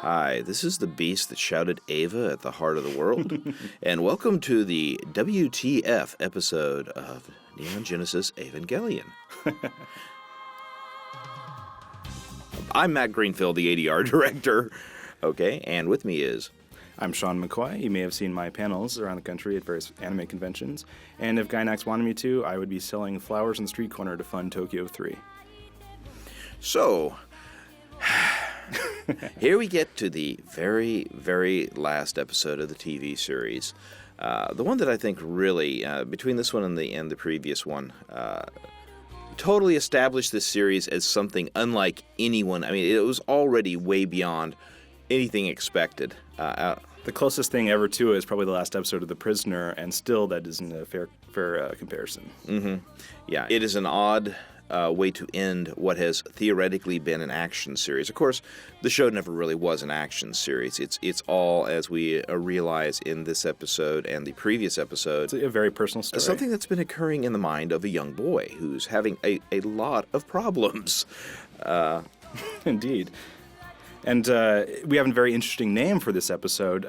Hi, this is the beast that shouted Ava at the heart of the world, and welcome to the WTF episode of Neon Genesis Evangelion. I'm Matt Greenfield, the ADR director, okay, and with me is... I'm Sean McCoy. You may have seen my panels around the country at various anime conventions, and if Gainax wanted me to, I would be selling flowers on the street corner to fund Tokyo 3. So... Here we get to the very, very last episode of the TV series. The one that I think really, between this one and the previous one, totally established this series as something unlike anyone. I mean, it was already way beyond anything expected. The closest thing ever to it is probably the last episode of The Prisoner, and still that isn't a fair comparison. Mm-hmm. Yeah, it is an odd... way to end what has theoretically been an action series. Of course, the show never really was an action series. It's all, as we realize in this episode and the previous episode... It's a very personal story. Something that's been occurring in the mind of a young boy who's having a lot of problems. Indeed. And we have a very interesting name for this episode.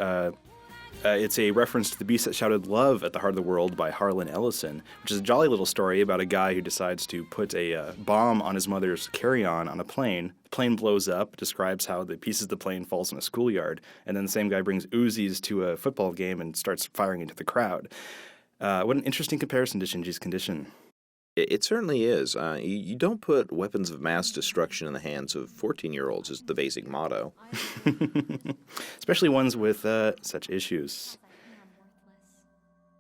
It's a reference to The Beast That Shouted Love at the Heart of the World by Harlan Ellison, which is a jolly little story about a guy who decides to put a bomb on his mother's carry-on on a plane. The plane blows up, describes how the pieces of the plane falls in a schoolyard, and then the same guy brings Uzis to a football game and starts firing into the crowd. What an interesting comparison to Shinji's condition. It certainly is. You don't put weapons of mass destruction in the hands of 14-year-olds is the basic motto. Especially ones with such issues.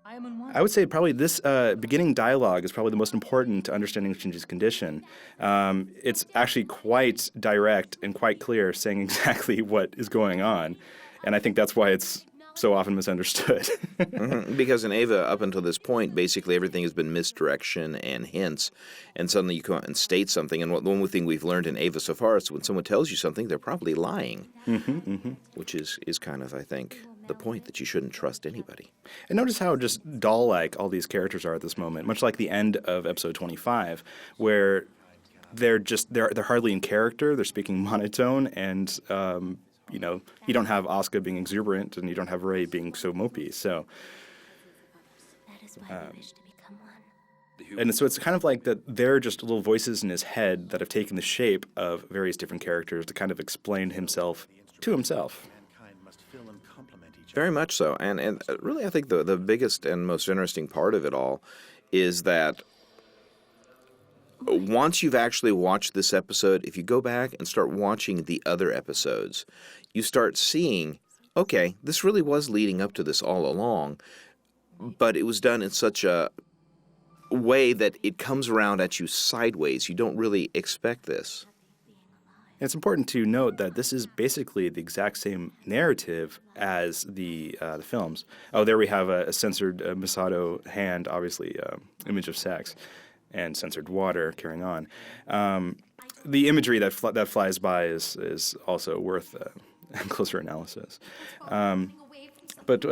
I would say probably this beginning dialogue is probably the most important to understanding Shinji's condition. It's actually quite direct and quite clear, saying exactly what is going on. And I think that's why it's so often misunderstood. Mm-hmm. Because in Ava, up until this point, basically everything has been misdirection and hints, and suddenly you come out and state something. And the one thing we've learned in Ava so far is when someone tells you something, they're probably lying, which is kind of, I think, the point that you shouldn't trust anybody. And notice how just doll-like all these characters are at this moment, much like the end of episode 25, where they're hardly in character, they're speaking monotone, and you don't have Asuka being exuberant, and you don't have Rei being so mopey. So, and so it's kind of like that they're just little voices in his head that have taken the shape of various different characters to kind of explain himself to himself. Very much so. And really I think the biggest and most interesting part of it all is that once you've actually watched this episode, if you go back and start watching the other episodes, you start seeing, okay, this really was leading up to this all along, but it was done in such a way that it comes around at you sideways. You don't really expect this. It's important to note that this is basically the exact same narrative as the films. Oh, there we have a censored Misato hand, obviously, image of sex, and censored water carrying on. The imagery that flies by is also worth closer analysis. But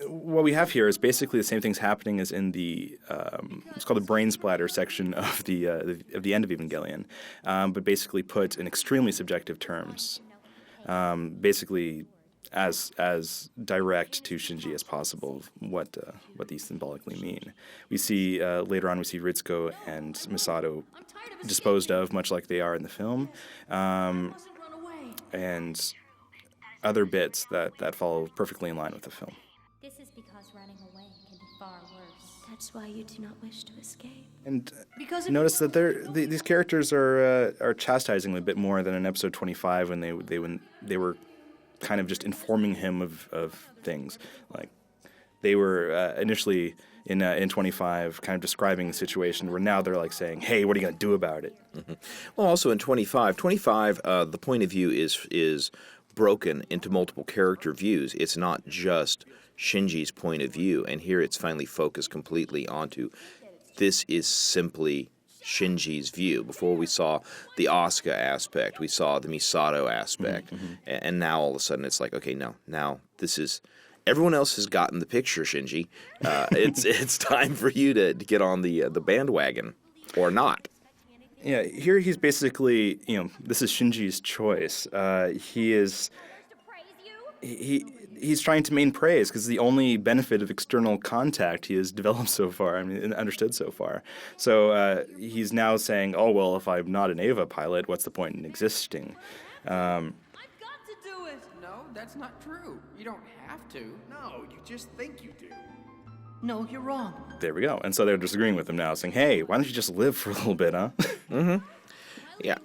what we have here is basically the same things happening as in the it's called the brain splatter section of the end of Evangelion, but basically put in extremely subjective terms. Basically, as direct to Shinji as possible what these symbolically mean. We see later on Ritsuko and Misato disposed of much like they are in the film, and other bits that follow perfectly in line with the film. This is because running away can be far worse. That's why you do not wish to escape. And notice that these characters are chastising him a bit more than in episode 25 when they were kind of just informing him of things. Like they were initially in 25 kind of describing the situation, where now they're like saying, hey, what are you going to do about it? Mm-hmm. Well, also in 25, the point of view is broken into multiple character views. It's not just Shinji's point of view, and here it's finally focused completely onto this is simply Shinji's view. Before we saw the Asuka aspect, we saw the Misato aspect, and now all of a sudden it's like, okay, no, now this is... Everyone else has gotten the picture, Shinji. It's time for you to get on the bandwagon, or not. Yeah, here he's basically, this is Shinji's choice. He's trying to maintain praise because the only benefit of external contact he has developed so far, and understood so far. So he's now saying, oh, well, if I'm not an Eva pilot, what's the point in existing? I've got to do it. No, that's not true. You don't have to. No, you just think you do. No, you're wrong. There we go. And so they're disagreeing with him now, saying, hey, why don't you just live for a little bit, huh? Yeah,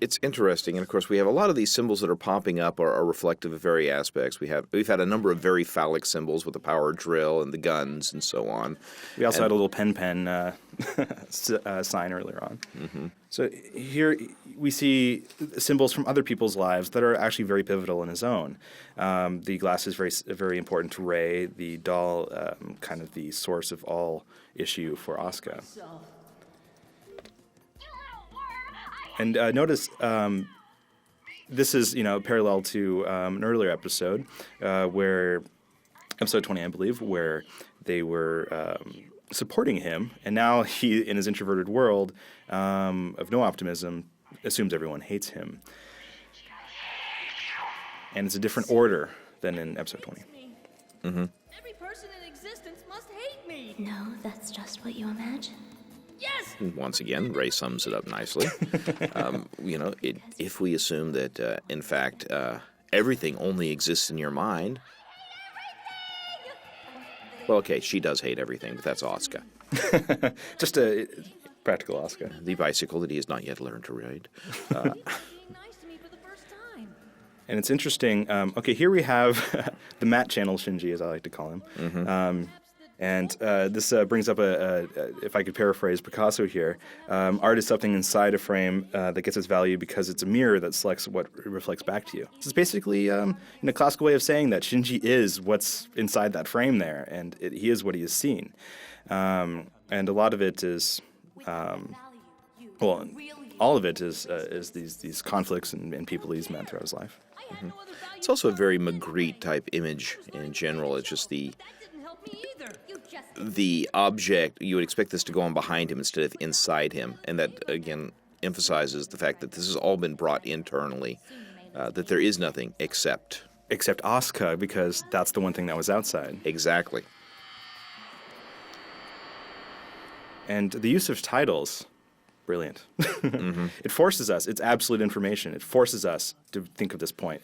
it's interesting, and of course we have a lot of these symbols that are popping up are reflective of very aspects. We've had a number of very phallic symbols with the power drill and the guns and so on. We also had a little pen sign earlier on. Mm-hmm. So here we see symbols from other people's lives that are actually very pivotal in his own. The glass is very important to Rei. The doll, kind of the source of all issue for Asuka. And notice this is, parallel to an earlier episode, where episode 20, I believe, where they were supporting him, and now he, in his introverted world of no optimism, assumes everyone hates him. And it's a different order than in episode 20. Mm-hmm. Every person in existence must hate me. No, that's just what you imagine. Yes! Once again, Ray sums it up nicely. If we assume that, in fact, everything only exists in your mind. Well, okay, she does hate everything, but that's Asuka. Just a practical Asuka. The bicycle that he has not yet learned to ride. Being nice to me for the first time. And it's interesting. Here we have the Matt Channel Shinji, as I like to call him. Mm-hmm. And this brings up if I could paraphrase Picasso here, art is something inside a frame that gets its value because it's a mirror that selects what reflects back to you. This is basically a classical way of saying that Shinji is what's inside that frame there, and he is what he has seen. And a lot of it is, all of it is these conflicts and people he's met throughout his life. Mm-hmm. It's also a very Magritte type image in general. It's just the object, you would expect this to go on behind him instead of inside him. And that, again, emphasizes the fact that this has all been brought internally, that there is nothing except Asuka, because that's the one thing that was outside. Exactly. And the use of titles, brilliant. Mm-hmm. It forces us, it's absolute information. It forces us to think of this point.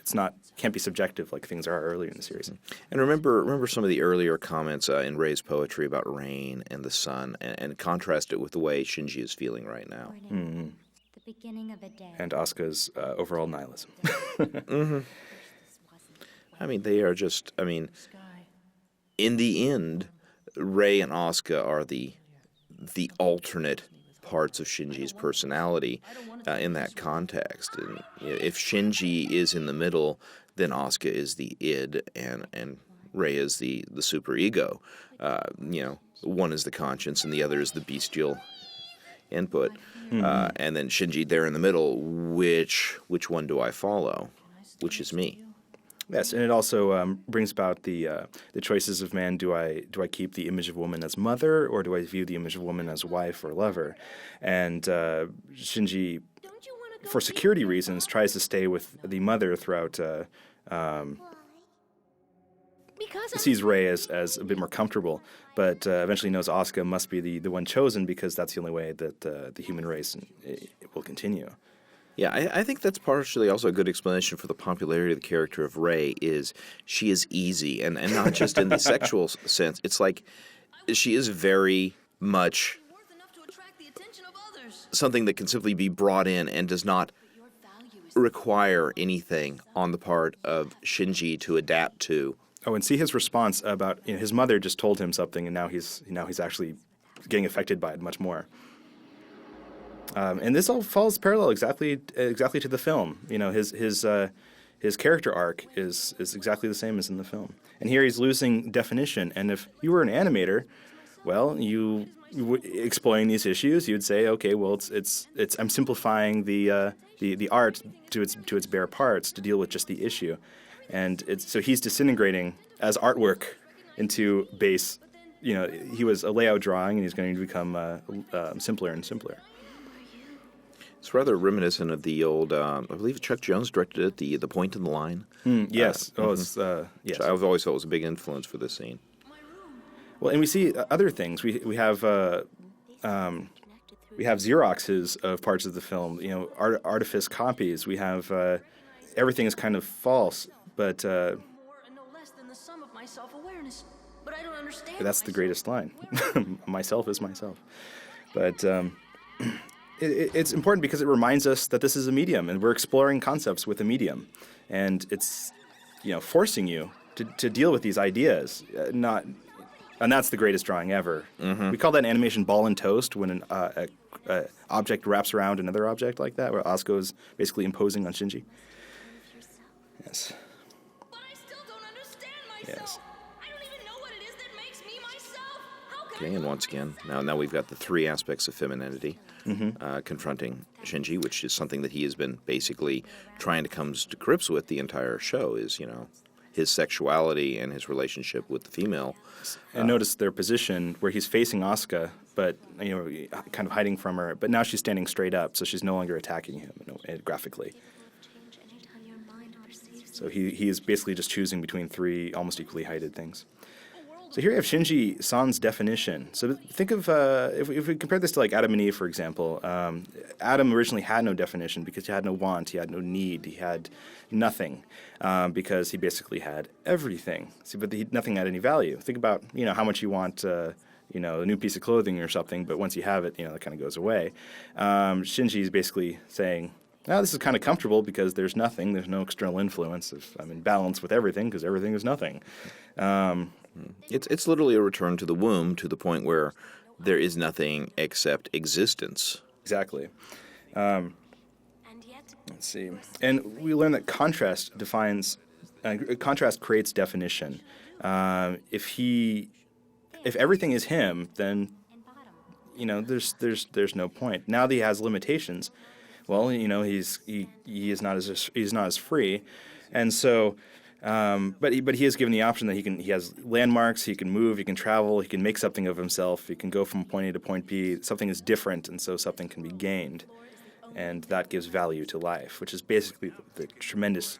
Can't be subjective like things are earlier in the series. And remember some of the earlier comments in Rei's poetry about rain and the sun, and contrast it with the way Shinji is feeling right now. Mm-hmm. The beginning of a day. And Asuka's overall nihilism. Mm-hmm. I mean, they are just, in the end, Rei and Asuka are the alternate parts of Shinji's personality in that context. And if Shinji is in the middle, then Asuka is the id, and Rei is the superego. One is the conscience, and the other is the bestial input. Mm-hmm. And then Shinji there in the middle. Which one do I follow? Which is me? Yes, and it also brings about the choices of man. Do I keep the image of woman as mother, or do I view the image of woman as wife or lover? And Shinji, for security reasons, tries to stay with the mother throughout. Sees Rei as a bit more comfortable, but eventually knows Asuka must be the one chosen because that's the only way that the human race will continue. Yeah, I think that's partially also a good explanation for the popularity of the character of Rei is she is easy, and not just in the sexual sense. It's like she is very much something that can simply be brought in and does not require anything on the part of Shinji to adapt to. Oh, and see his response about his mother just told him something, and now he's actually getting affected by it much more. And this all falls parallel exactly to the film. His character arc is exactly the same as in the film. And here he's losing definition. And if you were an animator, well, you exploring these issues, you'd say, okay, well, it's I'm simplifying the art to its bare parts to deal with just the issue, and so he's disintegrating as artwork into base. He was a layout drawing, and he's going to become simpler and simpler. It's rather reminiscent of the old, I believe Chuck Jones directed it, the Point in the Line. Yes. Yes. Which I've always thought was a big influence for this scene. Well, and we see other things. We have Xeroxes of parts of the film. You know, artifice copies. We have everything is kind of false, but More and no less than the sum of my self-awareness. But I don't understand. that's the greatest line. Myself is myself. But it's important because it reminds us that this is a medium, and we're exploring concepts with a medium, and it's forcing you to deal with these ideas, and that's the greatest drawing ever. Mm-hmm. We call that in animation ball and toast when an object wraps around another object like that, where Asuko is basically imposing on Shinji. Yes. But I still don't understand myself. Yes. I don't even know what it is that makes me myself. How can Okay, and once again, now we've got the three aspects of femininity confronting Shinji, which is something that he has been basically trying to come to grips with the entire show, is, his sexuality and his relationship with the female. And notice their position where he's facing Asuka, but kind of hiding from her. But now she's standing straight up, so she's no longer attacking him graphically. Change anytime your mind perceives. So he is basically just choosing between three almost equally heighted things. So here we have Shinji-san's definition. So think of, if we compare this to like Adam and Eve, for example, Adam originally had no definition because he had no want, he had no need, he had nothing, because he basically had everything. See, but nothing had any value. Think about, how much you want, a new piece of clothing or something, but once you have it, that kind of goes away. Shinji is basically saying, well, this is kind of comfortable because there's nothing, there's no external influence. I'm in balance with everything because everything is nothing. It's literally a return to the womb, to the point where there is nothing except existence. Exactly. And yet, Let's see. And we learn that contrast creates definition. If everything is him, then there's no point. Now that he has limitations, well, he is not as free, and so. But he is given the option that he has landmarks, he can move, he can travel, he can make something of himself, he can go from point A to point B. Something is different, and so something can be gained, and that gives value to life, which is basically the tremendous,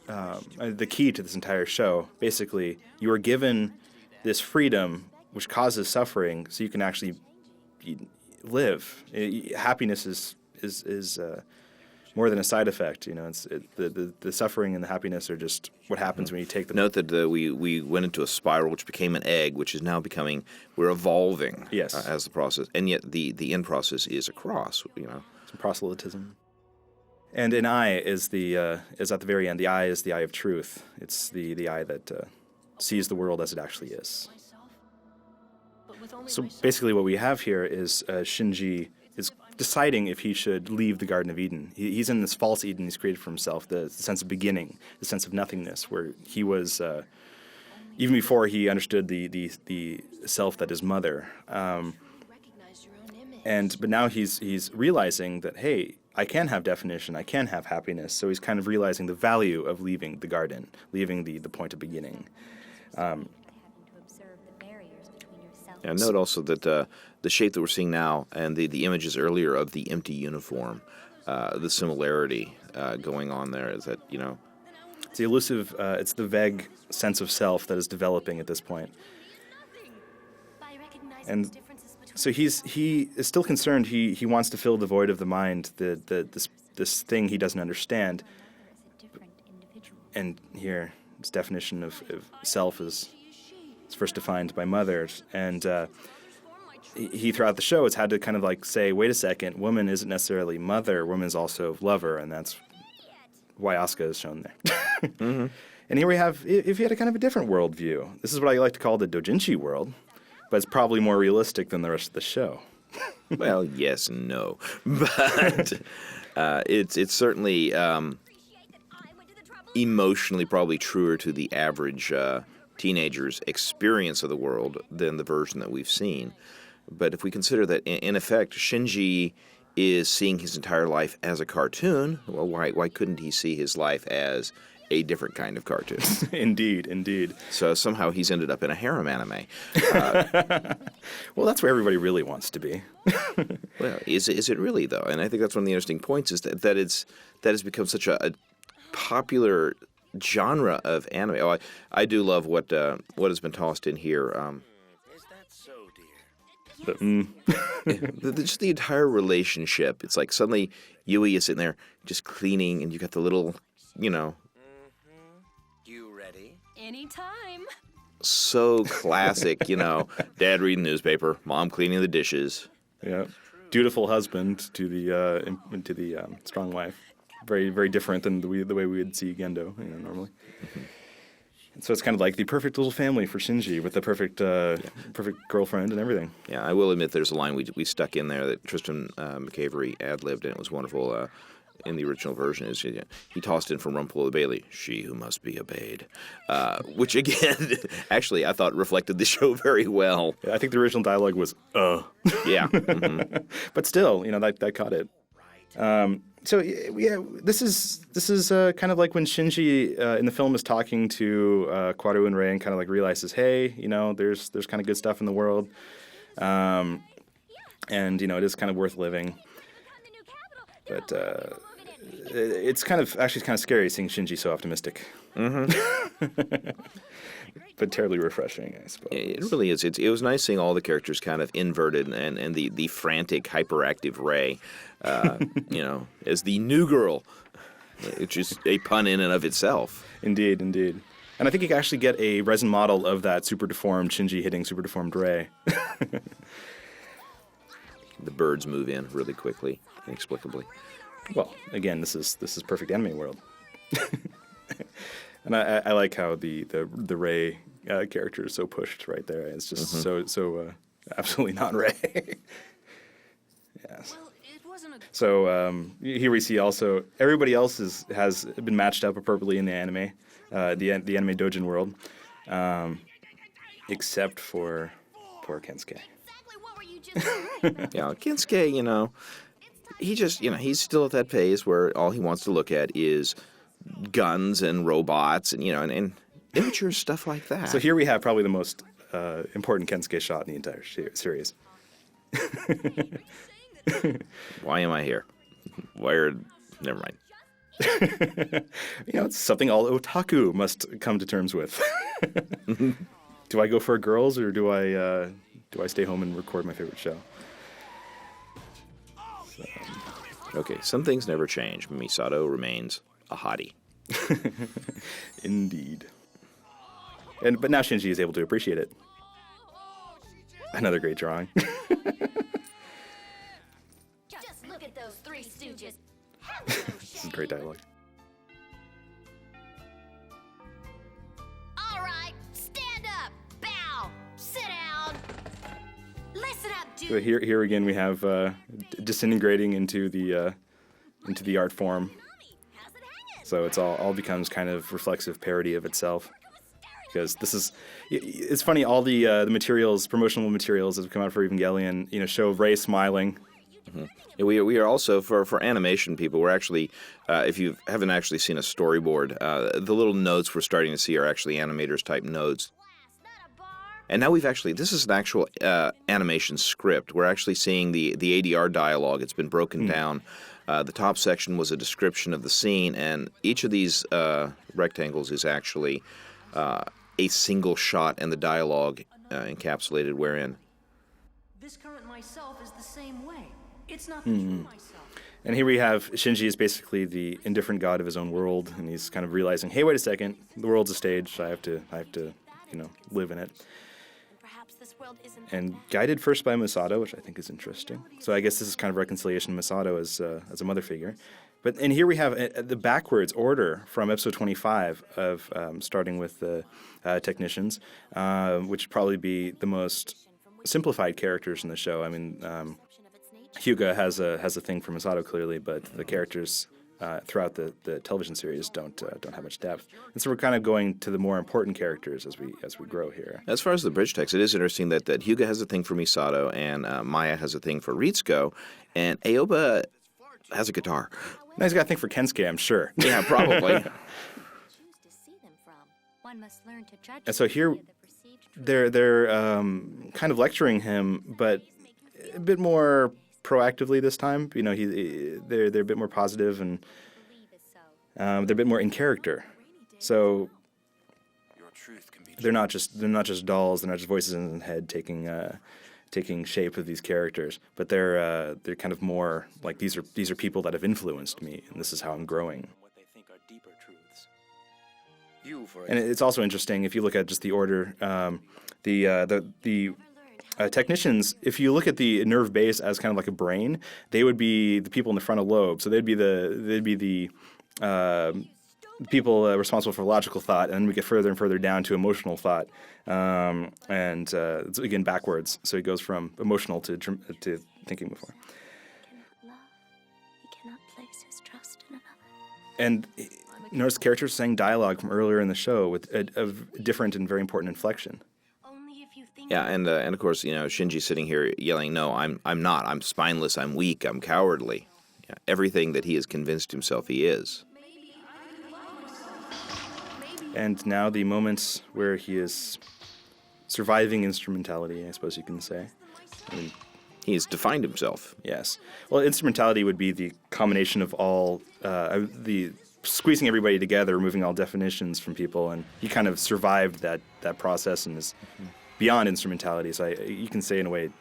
the key to this entire show. Basically, you are given this freedom, which causes suffering, so you can actually live. Happiness is more than a side effect. The suffering and the happiness are just what happens when you take them. Note that we went into a spiral which became an egg, which is now becoming, we're evolving as the process, and yet the end process is a cross. Some proselytism. And an eye is is at the very end. The eye is the eye of truth. It's the eye that sees the world as it actually is. But with only So myself. basically what we have here is Shinji is deciding if he should leave the Garden of Eden. He's in this false Eden he's created for himself, the sense of beginning, the sense of nothingness, where he was, even before he understood the self that is mother. Recognize your own image. But now he's realizing that, hey, I can have definition, I can have happiness. So he's kind of realizing the value of leaving the garden, leaving the point of beginning. having to observe the barriers between yourself And note also that the shape that we're seeing now and the images earlier of the empty uniform, the similarity going on there is that, It's the elusive, it's the vague sense of self that is developing at this point. by recognizing And the differences between so he is still concerned. He wants to fill the void of the mind, this thing he doesn't understand. as a different individual. And here, its definition of self is first defined by mother. And he throughout the show has had to kind of like say, wait a second, woman isn't necessarily mother, woman is also lover, and that's why Asuka is shown there. And here we have, if you had a kind of a different worldview, this is what I like to call the doujinshi world, but it's probably more realistic than the rest of the show. well, yes and no. But it's certainly emotionally probably truer to the average teenager's experience of the world than the version that we've seen. But if we consider that, in effect, Shinji is seeing his entire life as a cartoon, well, why couldn't he see his life as a different kind of cartoon. Indeed, indeed. So somehow he's ended up in a harem anime. Well, that's where everybody really wants to be. Well, is it really though? And I think that's one of the interesting points is that it's become such a popular genre of anime. Oh, I do love what has been tossed in here. Is that so, dear? Just the entire relationship. It's like suddenly Yui is sitting there just cleaning, and you got the little, You ready? Anytime. so classic, dad reading the newspaper, mom cleaning the dishes. Yeah, dutiful husband to the strong wife. Very, very different than the way we would see Gendo, normally. So it's kind of like the perfect little family for Shinji with the perfect girlfriend and everything. Yeah, I will admit there's a line we stuck in there that Tristan McAvery ad-libbed, and it was wonderful. In the original version, is he tossed in from Rumpel the Bailey, "She who must be obeyed," which again, actually, I thought reflected the show very well. Yeah, I think the original dialogue was Yeah, mm-hmm. but still, that caught it. So yeah, this is kind of like when Shinji in the film is talking to Kwaru and Rei and kind of like realizes, hey, there's kind of good stuff in the world, and it is kind of worth living. But it's kind of scary seeing Shinji so optimistic. Mm-hmm. But terribly refreshing, I suppose. It really is. It was nice seeing all the characters kind of inverted and the frantic, hyperactive Rei, as the new girl, which is a pun in and of itself. Indeed, indeed. And I think you can actually get a resin model of that super deformed Shinji hitting super deformed Rei. The birds move in really quickly, inexplicably. Well, again, this is perfect anime world. And I like how the Rei character is so pushed right there. It's just so absolutely not Rei. Yes. Well, it wasn't a... So here we see also everybody else has been matched up appropriately in the anime, the anime doujin world, except for poor Kensuke. Exactly what were you just Yeah, Kensuke, he just, he's still at that phase where all he wants to look at is guns and robots and, and immature stuff like that. So here we have probably the most important Kensuke shot in the entire series. Why am I here? Never mind. It's something all otaku must come to terms with. Do I go for girls or do I stay home and record my favorite show? So. Okay, some things never change. Misato remains a hottie. Indeed. But now Shinji is able to appreciate it. Another great drawing. Just look at those three stooges. This is great dialogue. All right, stand up, bow, sit down. Listen up, dude. So here again we have disintegrating into the art form. How's it hanging? So it's all becomes kind of reflexive parody of itself. Because it's funny, all the materials, promotional materials that have come out for Evangelion, show Rei smiling. Mm-hmm. Yeah, we are also, for animation people, we're actually, if you haven't actually seen a storyboard, the little notes we're starting to see are actually animators type notes. And now this is an actual animation script. We're actually seeing the ADR dialogue. It's been broken down. The top section was a description of the scene, and each of these rectangles is actually a single shot and the dialogue encapsulated wherein. This current myself is the same way. It's not the true myself. And here we have Shinji is basically the indifferent god of his own world, and he's kind of realizing, hey, wait a second, the world's a stage. I have to live in it. Perhaps this world isn't. And guided first by Misato, which I think is interesting. So I guess this is kind of reconciliation of Misato as a mother figure. And here we have the backwards order from episode 25 of starting with the technicians, which would probably be the most simplified characters in the show. I mean, Hyuga has a thing for Misato clearly, but the characters throughout the television series don't have much depth. And so we're kind of going to the more important characters as we grow here. As far as the bridge text, it is interesting that Hyuga has a thing for Misato, and Maya has a thing for Ritsuko, and Aoba has a guitar. Now he's got a thing for Kensuke, I'm sure. Yeah, probably. One must learn to judge And so here, the perceived truth. they're kind of lecturing him, but a bit more proactively this time. You know, they're a bit more positive, and Believe is so. they're a bit more in character. So Your truth can be they're not just dolls. They're not just voices in the head taking shape of these characters, but they're kind of more like these are people that have influenced me, and this is how I'm growing. what they think are deeper truths. You, for And it's also interesting if you look at just the order, the technicians. If you look at the nerve base as kind of like a brain, they would be the people in the frontal lobe. So they'd be the people responsible for logical thought, and then we get further and further down to emotional thought, and it's again backwards. So it goes from emotional to thinking before. Cannot love. He cannot place his trust in another. And notice characters saying dialogue from earlier in the show with a different and very important inflection. Only if you think. Yeah, and of course, you know, Shinji's sitting here yelling, "No, I'm not. I'm spineless. I'm weak. I'm cowardly." Yeah, everything that he has convinced himself he is. And now the moments where he is surviving instrumentality, I suppose you can say. I mean, He's defined himself. yes. Well, instrumentality would be the combination of all the squeezing everybody together, removing all definitions from people, and he kind of survived that process and is beyond instrumentality. So you can say in a way it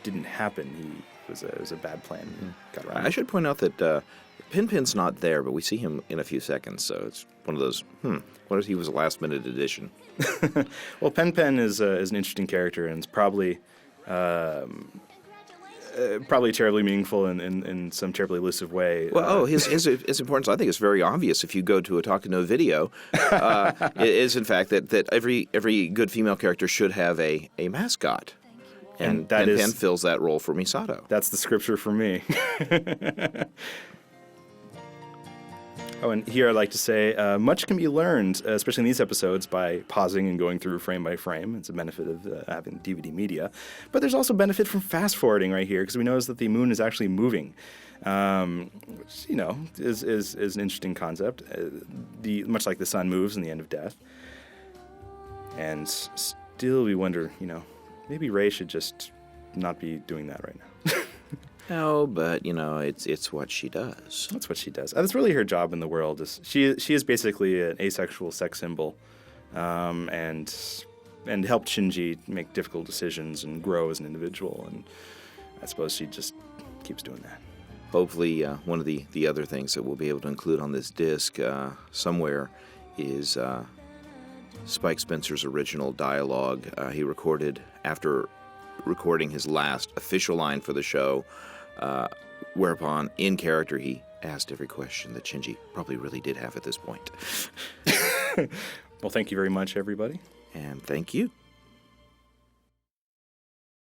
didn't happen. It was a bad plan. Got around I it. should point out that Pinpin's not there, but we see him in a few seconds, so it's one of those, what if he was a last-minute addition? Well, Pen is an interesting character, and it's probably terribly meaningful in some terribly elusive way. Well, his importance, I think, is very obvious if you go to a Takano video. It is, in fact, that every good female character should have a mascot. And that Pen is- fills that role for Misato. That's the scripture for me. Oh, and here I'd like to say much can be learned, especially in these episodes, by pausing and going through frame by frame. It's a benefit of having DVD media. But there's also benefit from fast forwarding right here, because we notice that the moon is actually moving, which, you know, is an interesting concept. Much like the sun moves in the end of Death. And still we wonder, you know, maybe Rei should just not be doing that right now. No, but, you know, it's what she does. That's what she does. That's really her job in the world. She is basically an asexual sex symbol, and helped Shinji make difficult decisions and grow as an individual. And I suppose she just keeps doing that. Hopefully, one of the other things that we'll be able to include on this disc somewhere is Spike Spencer's original dialogue he recorded after recording his last official line for the show, whereupon, in character, he asked every question that Shinji probably really did have at this point. Well, thank you very much, everybody. And thank you.